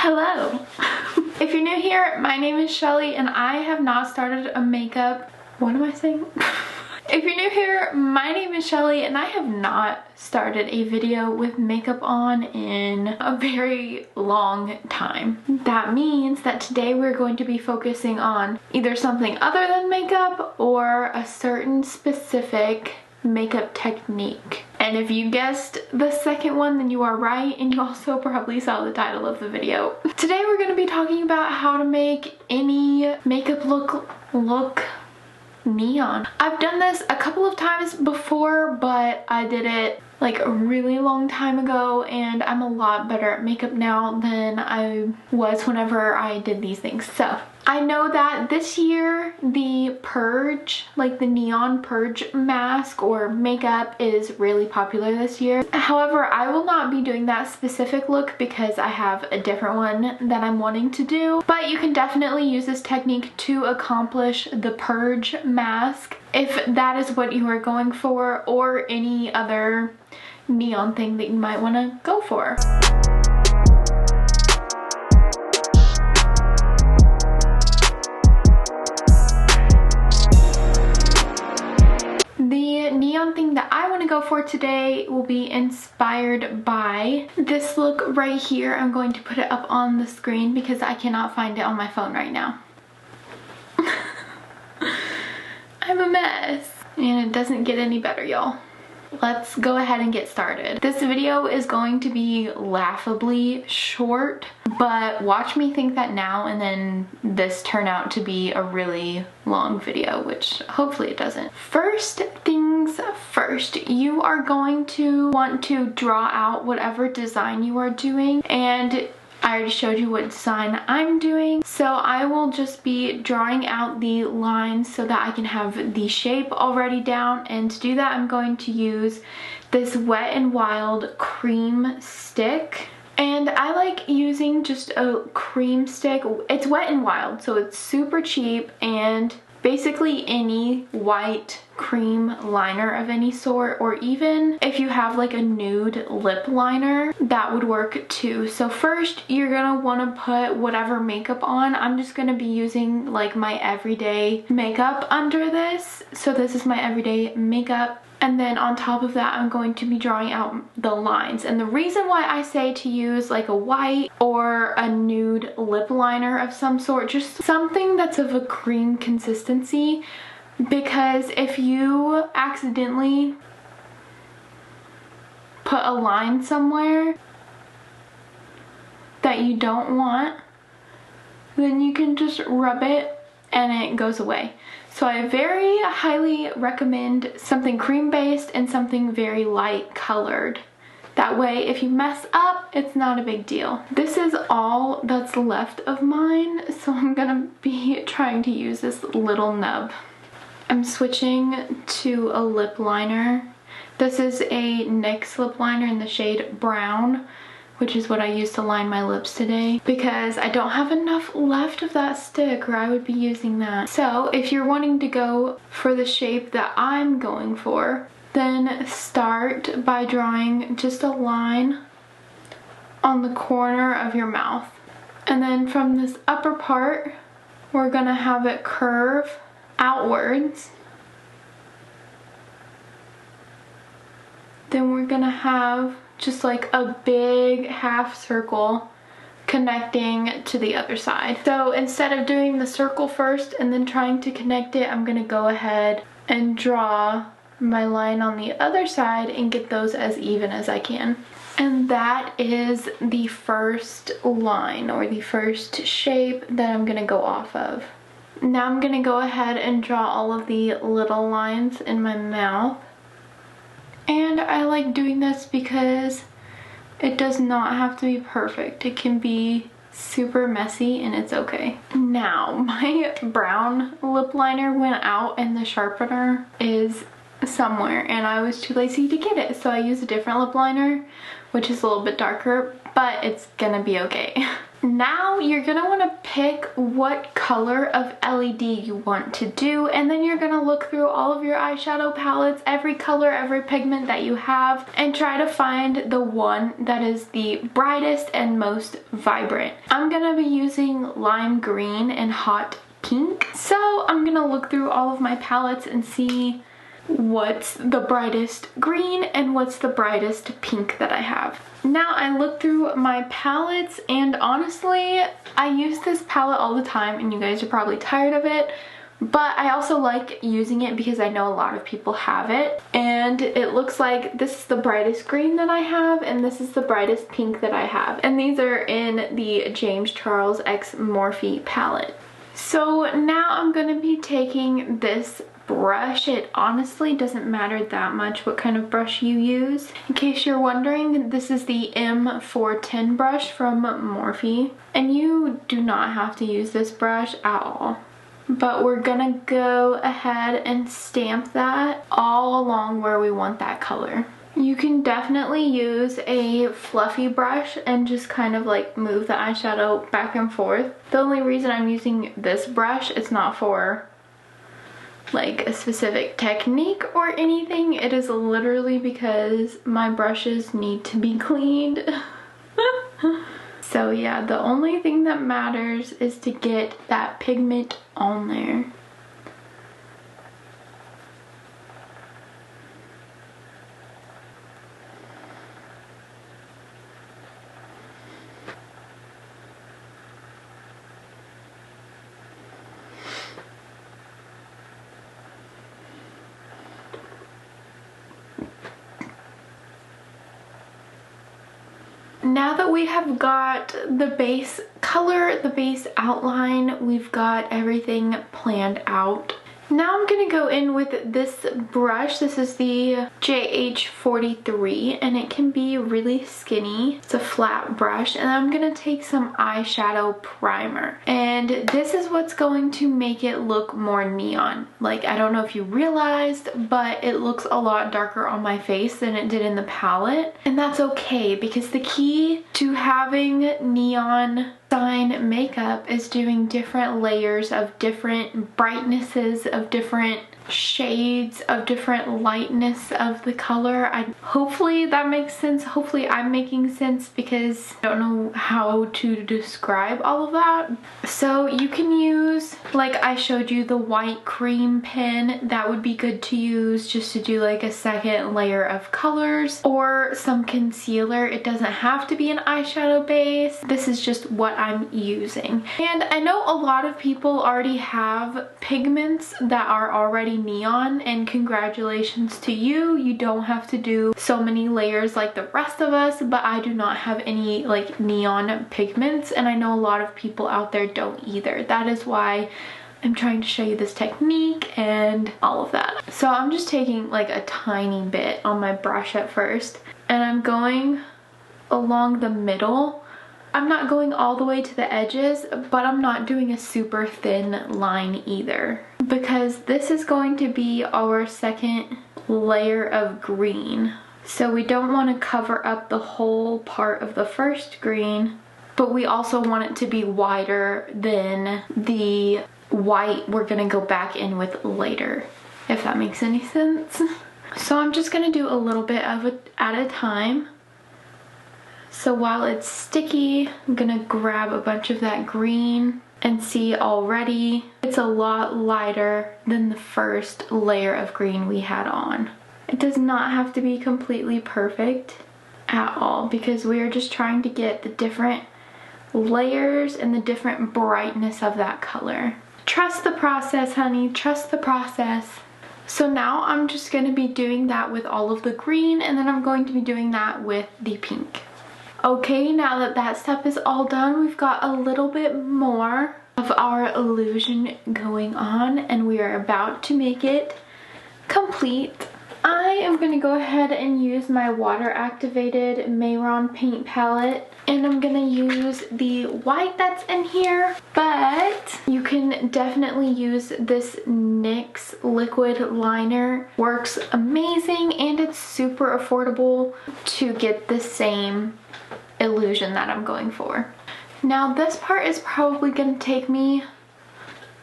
Hello! If you're new here, my name is Shelly and I have not started a makeup... What am I saying? If you're new here, my name is Shelly and I have not started a video with makeup on in a very long time. That means that today we're going to be focusing on either something other than makeup or a certain specific makeup technique. And if you guessed the second one, then you are right, and you also probably saw the title of the video. Today we're going to be talking about how to make any makeup look neon. I've done this a couple of times before, but I did it like a really long time ago, and I'm a lot better at makeup now than I was whenever I did these things. So I know that this year the purge, like the neon purge mask or makeup, is really popular this year. However, I will not be doing that specific look because I have a different one that I'm wanting to do. But you can definitely use this technique to accomplish the purge mask if that is what you are going for, or any other neon thing that you might want to go for. The neon thing that I want to go for today will be inspired by this look right here. I'm going to put it up on the screen because I cannot find it on my phone right now. I'm a mess. And it doesn't get any better, y'all. Let's go ahead and get started. This video is going to be laughably short, but watch me think that now and then this turn out to be a really long video, which hopefully it doesn't. First things first, you are going to want to draw out whatever design you are doing, and I already showed you what design I'm doing, so I will just be drawing out the lines so that I can have the shape already down. And to do that, I'm going to use this Wet n Wild cream stick. And I like using just a cream stick. It's Wet n Wild, so it's super cheap, and basically any white cream liner of any sort, or even if you have like a nude lip liner, that would work too. So first you're gonna want to put whatever makeup on. I'm just gonna be using like my everyday makeup under this. So this is my everyday makeup. And then on top of that, I'm going to be drawing out the lines. And the reason why I say to use like a white or a nude lip liner of some sort, just something that's of a cream consistency, because if you accidentally put a line somewhere that you don't want, then you can just rub it and it goes away. So I very highly recommend something cream based and something very light colored. That way if you mess up, it's not a big deal. This is all that's left of mine, so I'm gonna be trying to use this little nub. I'm switching to a lip liner. This is a NYX lip liner in the shade Brown, which is what I used to line my lips today, because I don't have enough left of that stick, or I would be using that. So if you're wanting to go for the shape that I'm going for, then start by drawing just a line on the corner of your mouth. And then from this upper part, we're gonna have it curve outwards. Then we're gonna have just like a big half circle connecting to the other side. So instead of doing the circle first and then trying to connect it, I'm gonna go ahead and draw my line on the other side and get those as even as I can. And that is the first line, or the first shape that I'm gonna go off of. Now I'm gonna go ahead and draw all of the little lines in my mouth. And I like doing this because it does not have to be perfect. It can be super messy and it's okay. Now, my brown lip liner went out and the sharpener is somewhere and I was too lazy to get it. So I used a different lip liner, which is a little bit darker, but it's gonna be okay. Now you're gonna want to pick what color of LED you want to do, and then you're gonna look through all of your eyeshadow palettes, every color, every pigment that you have, and try to find the one that is the brightest and most vibrant. I'm gonna be using lime green and hot pink, so I'm gonna look through all of my palettes and see what's the brightest green and what's the brightest pink that I have. Now I look through my palettes, and honestly I use this palette all the time and you guys are probably tired of it, but I also like using it because I know a lot of people have it. And it looks like this is the brightest green that I have, and this is the brightest pink that I have, and these are in the James Charles X Morphe palette. So now I'm going to be taking this brush. It honestly doesn't matter that much what kind of brush you use. In case you're wondering, this is the M410 brush from Morphe, and you do not have to use this brush at all. But we're gonna go ahead and stamp that all along where we want that color. You can definitely use a fluffy brush and just kind of like move the eyeshadow back and forth. The only reason I'm using this brush, it's not for like a specific technique or anything. It is literally because my brushes need to be cleaned. So yeah, the only thing that matters is to get that pigment on there. Now that we have got the base color, the base outline, we've got everything planned out. Now I'm gonna go in with this brush. This is the JH43, and it can be really skinny. It's a flat brush, and I'm gonna take some eyeshadow primer. And this is what's going to make it look more neon. Like, I don't know if you realized, but it looks a lot darker on my face than it did in the palette. And that's okay, because the key to having neon shine makeup is doing different layers of different brightnesses, of different shades, of different lightness of the color. Hopefully that makes sense. Hopefully I'm making sense, because I don't know how to describe all of that. So you can use, like I showed you, the white cream pen. That would be good to use just to do like a second layer of colors, or some concealer. It doesn't have to be an eyeshadow base. This is just what I'm using. And I know a lot of people already have pigments that are already neon, and congratulations to you. You don't have to do so many layers like the rest of us, but I do not have any like neon pigments, and I know a lot of people out there don't either. That is why I'm trying to show you this technique and all of that. So I'm just taking like a tiny bit on my brush at first, and I'm going along the middle. I'm not going all the way to the edges, but I'm not doing a super thin line either, because this is going to be our second layer of green. So we don't want to cover up the whole part of the first green, but we also want it to be wider than the white we're gonna go back in with later, if that makes any sense. So I'm just gonna do a little bit of it at a time. So while it's sticky, I'm gonna grab a bunch of that green, and see already it's a lot lighter than the first layer of green we had on. It does not have to be completely perfect at all, because we are just trying to get the different layers and the different brightness of that color. Trust the process, honey, trust the process. So now I'm just gonna be doing that with all of the green, and then I'm going to be doing that with the pink. Okay, now that that step is all done, we've got a little bit more of our illusion going on, and we are about to make it complete. I am going to go ahead and use my water activated Mayron paint palette, and I'm going to use the white that's in here, but you can definitely use this NYX liquid liner. Works amazing, and it's super affordable to get the same illusion that I'm going for. Now this part is probably gonna take me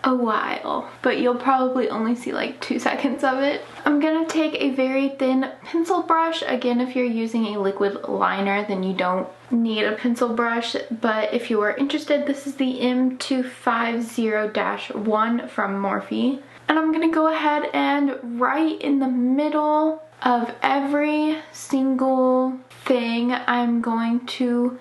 a while, but you'll probably only see like 2 seconds of it. I'm gonna take a very thin pencil brush. Again, if you're using a liquid liner, then you don't need a pencil brush, but if you are interested, this is the M250-1 from Morphe. And I'm gonna go ahead and right in the middle of every single thing, I'm going to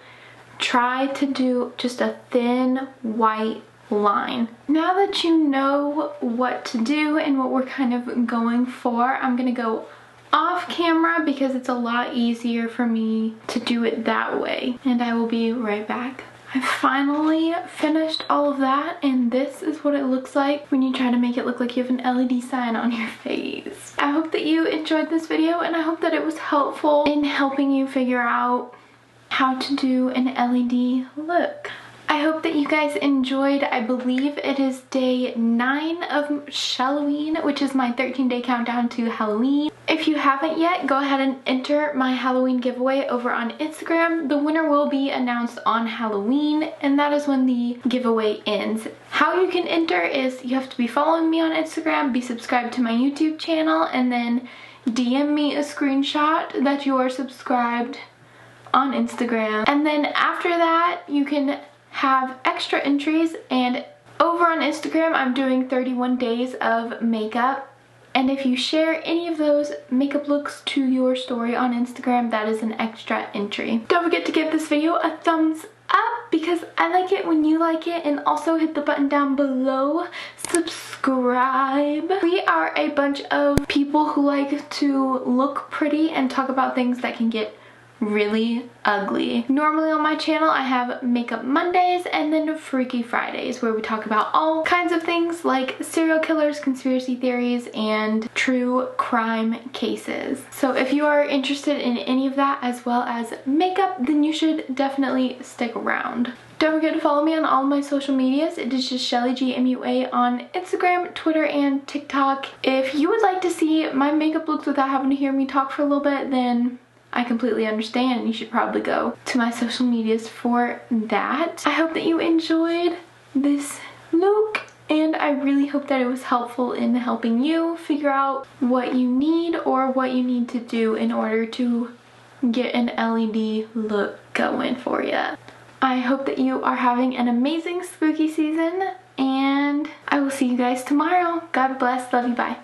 try to do just a thin white line. Now that you know what to do and what we're kind of going for, I'm gonna go off camera because it's a lot easier for me to do it that way, and I will be right back. I finally finished all of that, and this is what it looks like when you try to make it look like you have an LED sign on your face. I hope that you enjoyed this video, and I hope that it was helpful in helping you figure out how to do an LED look. I hope that you guys enjoyed. I believe it is day 9 of SHELLOWEEN, which is my 13-day countdown to Halloween. If you haven't yet, go ahead and enter my Halloween giveaway over on Instagram. The winner will be announced on Halloween, and that is when the giveaway ends. How you can enter is you have to be following me on Instagram, be subscribed to my YouTube channel, and then DM me a screenshot that you are subscribed on Instagram. And then after that, you can have extra entries, and over on Instagram I'm doing 31 days of makeup, and if you share any of those makeup looks to your story on Instagram, that is an extra entry. Don't forget to give this video a thumbs up because I like it when you like it, and also hit the button down below, subscribe. We are a bunch of people who like to look pretty and talk about things that can get really ugly. Normally on my channel I have Makeup Mondays and then Freaky Fridays, where we talk about all kinds of things like serial killers, conspiracy theories, and true crime cases. So if you are interested in any of that as well as makeup, then you should definitely stick around. Don't forget to follow me on all of my social medias. It is just Shellie GMUA on Instagram, Twitter, and TikTok. If you would like to see my makeup looks without having to hear me talk for a little bit, then I completely understand. You should probably go to my social medias for that. I hope that you enjoyed this look, and I really hope that it was helpful in helping you figure out what you need or what you need to do in order to get an LED look going for you. I hope that you are having an amazing spooky season, and I will see you guys tomorrow. God bless. Love you. Bye.